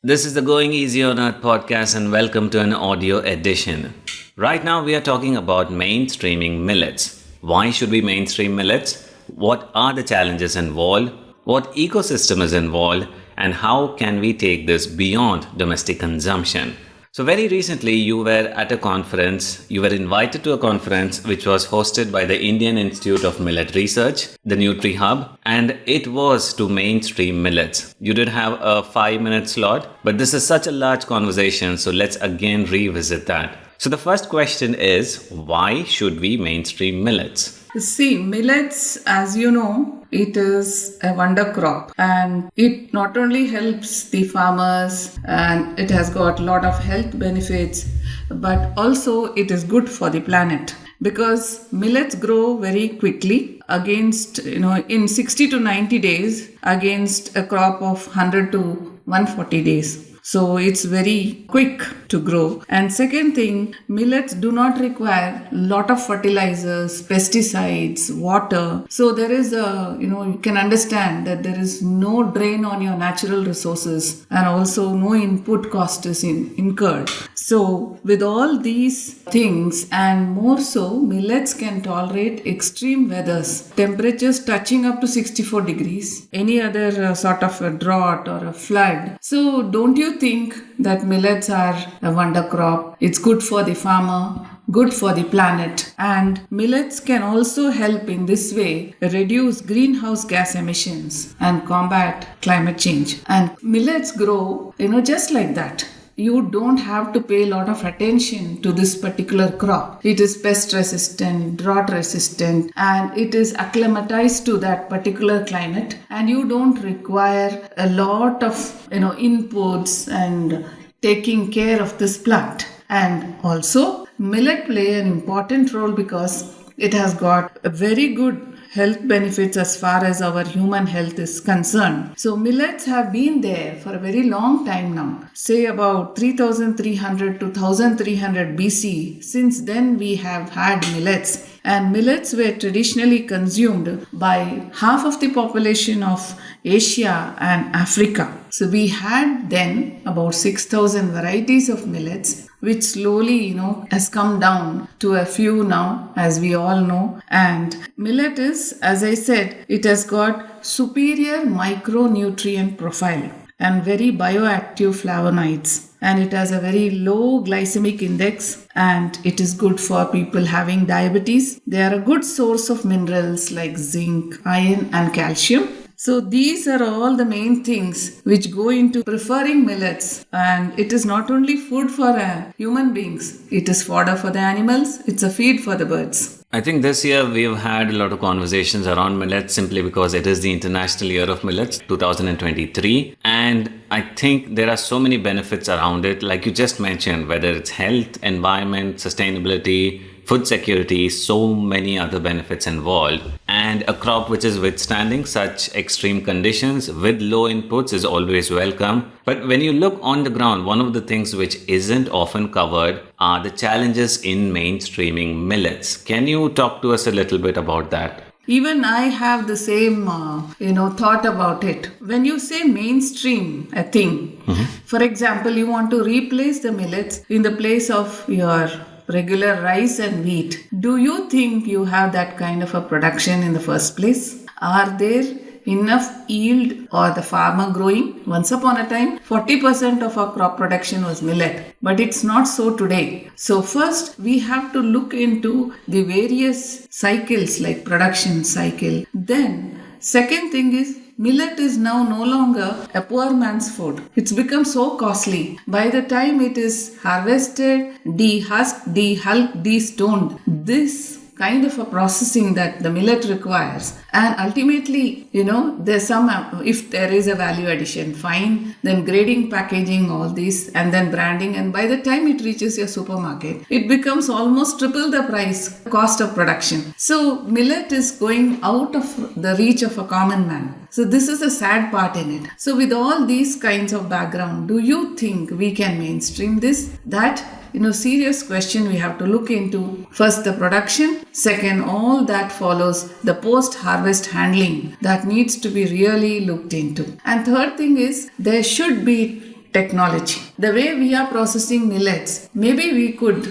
This is the Going Easy on Earth podcast, and welcome to an audio edition. Right now, we are talking about mainstreaming millets. Why should we mainstream millets? What are the challenges involved? What ecosystem is involved? And how can we take this beyond domestic consumption? So, very recently, you were at a conference, you were invited to a conference which was hosted by the Indian Institute of Millet Research, the Nutri Hub, and it was to mainstream millets. You did have a 5-minute slot, but this is such a large conversation, so let's again revisit that. So, the first question is, why should we mainstream millets? See, millets, as you know, it is a wonder crop and it not only helps the farmers and it has got a lot of health benefits, but also it is good for the planet because millets grow very quickly against, in 60 to 90 days against a crop of 100 to 140 days. So it's very quick to grow. And second thing, millets do not require a lot of fertilizers, pesticides, water. So there is you can understand that there is no drain on your natural resources and also no input cost is incurred. So with all these things and more so, millets can tolerate extreme weathers, temperatures touching up to 64 degrees, any other sort of a drought or a flood. So don't you think that millets are a wonder crop? It's good for the farmer, good for the planet, and millets can also help in this way reduce greenhouse gas emissions and combat climate change. And millets grow, just like that. You don't have to pay a lot of attention to this particular crop. It is pest resistant, drought resistant, and it is acclimatized to that particular climate. And you don't require a lot of, inputs and taking care of this plant. And also, millet play an important role because it has got a very good health benefits as far as our human health is concerned. So millets have been there for a very long time now, say about 3300 to 1300 BC. Since then we have had millets, and millets were traditionally consumed by half of the population of Asia and Africa. So we had then about 6,000 varieties of millets, which slowly, has come down to a few now, as we all know. And millet is, as I said, it has got superior micronutrient profile and very bioactive flavonoids. And it has a very low glycemic index and it is good for people having diabetes. They are a good source of minerals like zinc, iron and calcium. So these are all the main things which go into preferring millets, and it is not only food for human beings, it is fodder for the animals, it's a feed for the birds. I think this year we've had a lot of conversations around millets simply because it is the International Year of Millets 2023, and I think there are so many benefits around it, like you just mentioned, whether it's health, environment, sustainability, food security, so many other benefits involved. And a crop which is withstanding such extreme conditions with low inputs is always welcome. But when you look on the ground, one of the things which isn't often covered are the challenges in mainstreaming millets. Can you talk to us a little bit about that? Even I have the same, thought about it. When you say mainstream a thing, for example, you want to replace the millets in the place of your regular rice and wheat. Do you think you have that kind of a production in the first place? Are there enough yield or the farmer growing? Once upon a time, 40% of our crop production was millet, but it's not so today. So first, we have to look into the various cycles like production cycle. Then, second thing is, millet is now no longer a poor man's food. It's become so costly. By the time it is harvested, dehusked, dehulked, destoned, this kind of a processing that the millet requires, and ultimately, there's some, if there is a value addition, fine, then grading, packaging, all these, and then branding, and by the time it reaches your supermarket, it becomes almost triple the price cost of production. So millet is going out of the reach of a common man. So this is a sad part in it. So with all these kinds of background, do you think we can mainstream this? That serious question we have to look into. First, the production. Second, all that follows, the post-harvest handling that needs to be really looked into. And third thing is, there should be technology. The way we are processing millets, maybe we could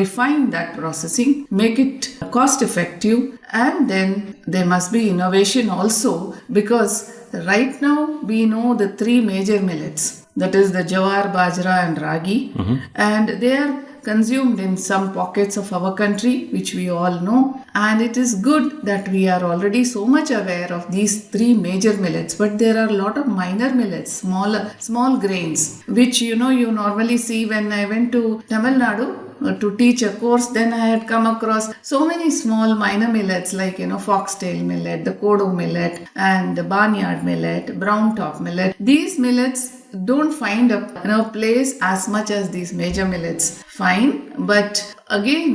refine that processing, make it cost effective, and then there must be innovation also, because right now we know the three major millets, that is the jawar, bajra and ragi, and they are consumed in some pockets of our country, which we all know. And it is good that we are already so much aware of these three major millets, but there are a lot of minor millets, small grains, which you normally see. When I went to Tamil Nadu to teach a course, then I had come across so many small minor millets like foxtail millet, the kodo millet, and the barnyard millet, brown top millet. These millets don't find a place as much as these major millets find, but again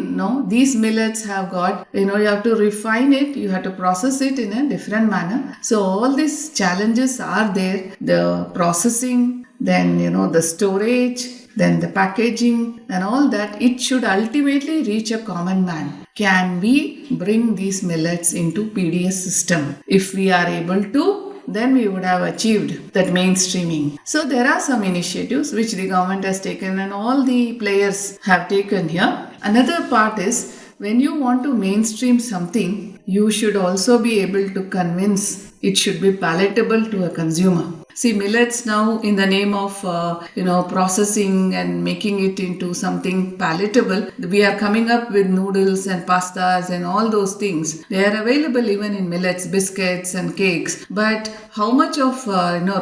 these millets have got you have to refine it, you have to process it in a different manner. So all these challenges are there, the processing, then the storage, then the packaging and all that. It should ultimately reach a common man. Can we bring these millets into PDS system? If we are able to, then we would have achieved that mainstreaming. So there are some initiatives which the government has taken and all the players have taken here. Another part is, when you want to mainstream something, you should also be able to convince it should be palatable to a consumer. See, millets now, in the name of processing and making it into something palatable, we are coming up with noodles and pastas and all those things. They are available even in millets, biscuits and cakes. But how much of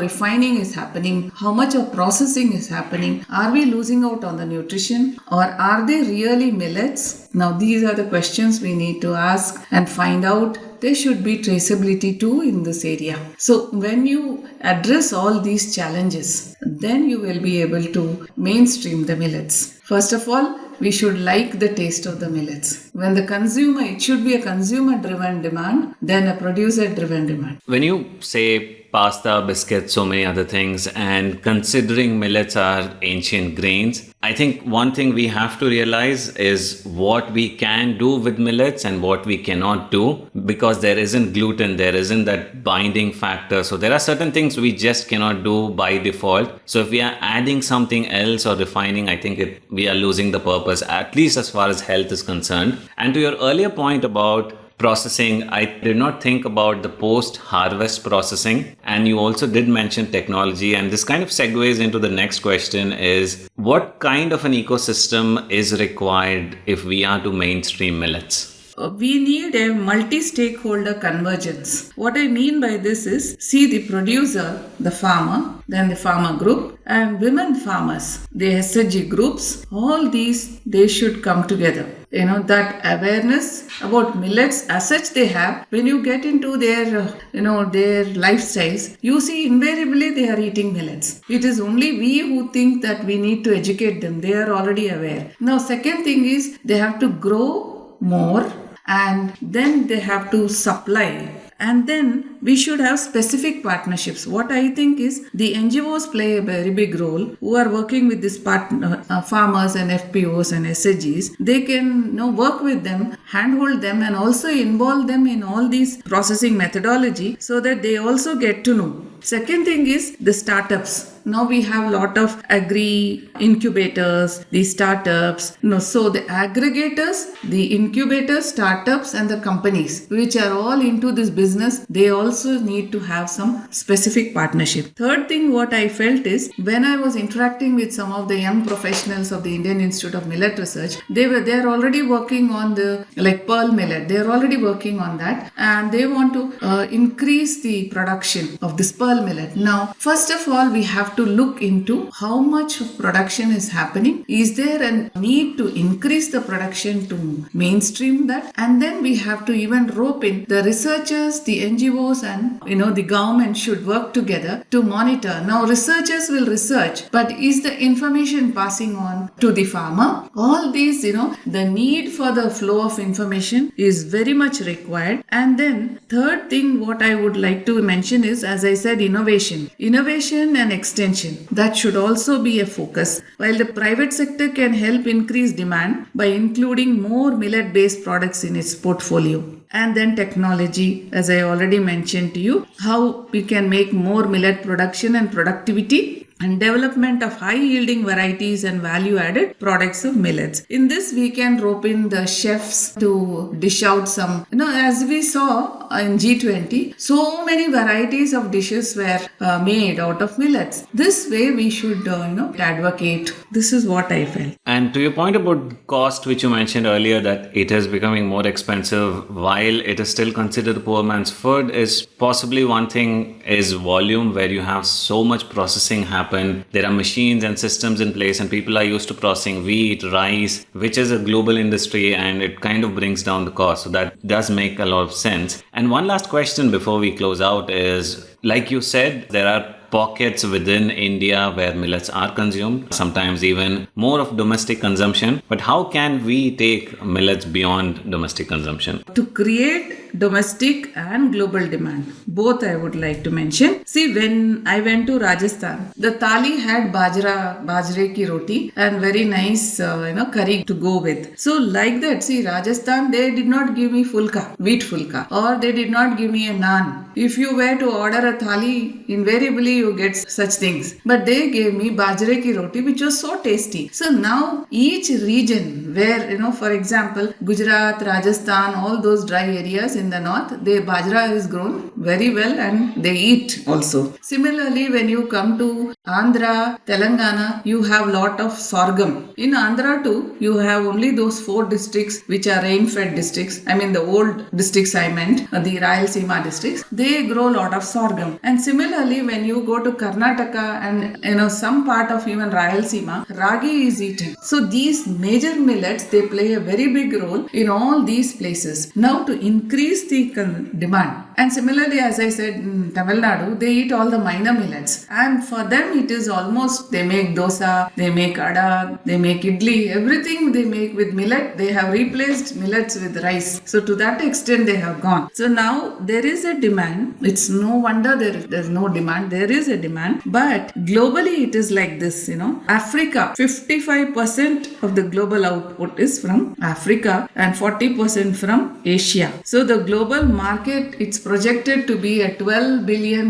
refining is happening? How much of processing is happening? Are we losing out on the nutrition, or are they really millets? Now these are the questions we need to ask and find out. There should be traceability too in this area. So when you address all these challenges, then you will be able to mainstream the millets. First of all, we should like the taste of the millets. When the consumer, it should be a consumer-driven demand, then a producer-driven demand. When you say pasta, biscuits, so many other things, and considering millets are ancient grains, I think one thing we have to realize is what we can do with millets and what we cannot do, because there isn't gluten, there isn't that binding factor. So there are certain things we just cannot do by default. So if we are adding something else or refining, I think we are losing the purpose, at least as far as health is concerned. And to your earlier point about processing, I did not think about the post-harvest processing. And you also did mention technology. And this kind of segues into the next question is, what kind of an ecosystem is required if we are to mainstream millets? We need a multi-stakeholder convergence. What I mean by this is, see the producer, the farmer, then the farmer group, and women farmers, the SHG groups, all these, they should come together. That awareness about millets as such they have. When you get into their lifestyles, you see invariably they are eating millets. It is only we who think that we need to educate them. They are already aware. Now, second thing is, they have to grow more, and then they have to supply, and then we should have specific partnerships. What I think is, the NGOs play a very big role who are working with these farmers and FPOs and SHGs. They can work with them, handhold them, and also involve them in all these processing methodology so that they also get to know. Second thing is the startups. Now we have a lot of agri incubators, the startups. So the aggregators, the incubators, startups and the companies which are all into this business, they also need to have some specific partnership. Third thing what I felt is, when I was interacting with some of the young professionals of the Indian Institute of Millet Research, they're already working on the pearl millet. They're already working on that, and they want to increase the production of this pearl millet. Now, first of all, we have to look into how much of production is happening. Is there a need to increase the production to mainstream that? And then we have to even rope in the researchers, the NGOs, and the government should work together to monitor. Now, researchers will research, but is the information passing on to the farmer? All these, the need for the flow of information is very much required. And then third thing what I would like to mention is, as I said, innovation and extension. That should also be a focus. While the private sector can help increase demand by including more millet-based products in its portfolio. And then technology, as I already mentioned to you, how we can make more millet production and productivity and development of high yielding varieties and value added products of millets. In this, we can rope in the chefs to dish out some, as we saw in G20, so many varieties of dishes were made out of millets. This way, we should, advocate. This is what I felt. And to your point about cost, which you mentioned earlier, that it is becoming more expensive while it is still considered a poor man's food, is possibly one thing is volume, where you have so much processing happen. There are machines and systems in place, and people are used to processing wheat, rice, which is a global industry, and it kind of brings down the cost. So that does make a lot of sense. And one last question before we close out is, like you said, there are pockets within India where millets are consumed, sometimes even more of domestic consumption. But how can we take millets beyond domestic consumption? To create domestic and global demand, both I would like to mention. See, when I went to Rajasthan, the thali had bajre ki roti and very nice, curry to go with. So like that, see, Rajasthan, they did not give me wheat fulka, or they did not give me a naan. If you were to order a thali, invariably you get such things. But they gave me bajre ki roti, which was so tasty. So now each region where, for example, Gujarat, Rajasthan, all those dry areas in the north, the bajra is grown very well and they eat also. Similarly, when you come to Andhra, Telangana, you have lot of sorghum. In Andhra too, you have only those 4 districts which are rain-fed districts. I mean the old districts I meant, the Rayalaseema districts. They grow a lot of sorghum. And similarly, when you go to Karnataka and some part of even Rayalaseema, ragi is eaten. So these major millets, they play a very big role in all these places. Now to increase the demand. And similarly, as I said, in Tamil Nadu, they eat all the minor millets. And for them, it is almost, they make dosa, they make ada, they make idli, everything they make with millet. They have replaced millets with rice. So to that extent, they have gone. So now there is a demand. It's no wonder there's no demand. There is a demand. But globally, it is like this, Africa, 55% of the global output is from Africa and 40% from Asia. So the global market, it's projected to be a $12 billion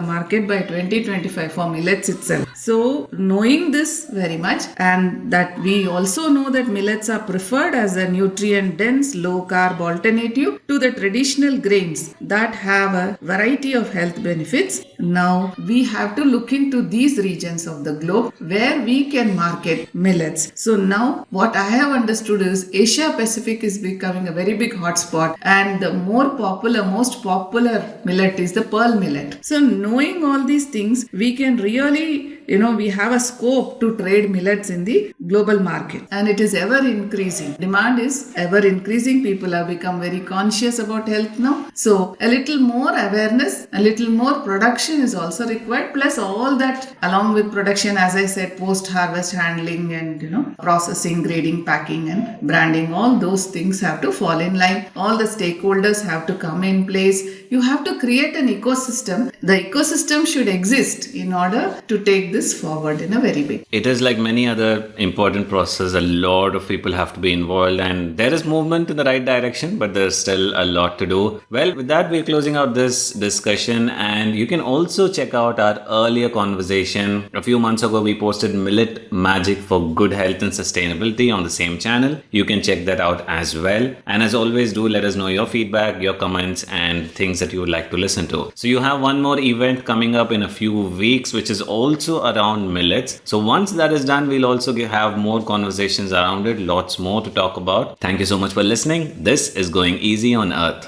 market by 2025 for millets itself. So knowing this very much, and that we also know that millets are preferred as a nutrient dense low carb alternative to the traditional grains that have a variety of health benefits. Now we have to look into these regions of the globe where we can market millets. So now what I have understood is Asia Pacific is becoming a very big hotspot, and the most popular millet is the pearl millet. So knowing all these things, we can really, we have a scope to trade millets in the global market, and it is ever increasing. Demand is ever increasing. People have become very conscious about health now. So a little more awareness, a little more production is also required. Plus all that along with production, as I said, post-harvest handling and processing, grading, packing and branding, all those things have to fall in line. All the stakeholders have to come in place. You have to create an ecosystem. The ecosystem should exist in order to take this forward in a very big. It is like many other important processes. A lot of people have to be involved, and there is movement in the right direction, but there's still a lot to do. Well, with that, we're closing out this discussion, and you can also check out our earlier conversation. A few months ago, we posted Millet Magic for Good Health and Sustainability on the same channel. You can check that out as well. And as always, do let us know your feedback, your comments, and things that you would like to listen to. So you have one more event coming up in a few weeks, which is also around millets. So once that is done, we'll also have more conversations around it, lots more to talk about. Thank you so much for listening. This is Going Easy on Earth.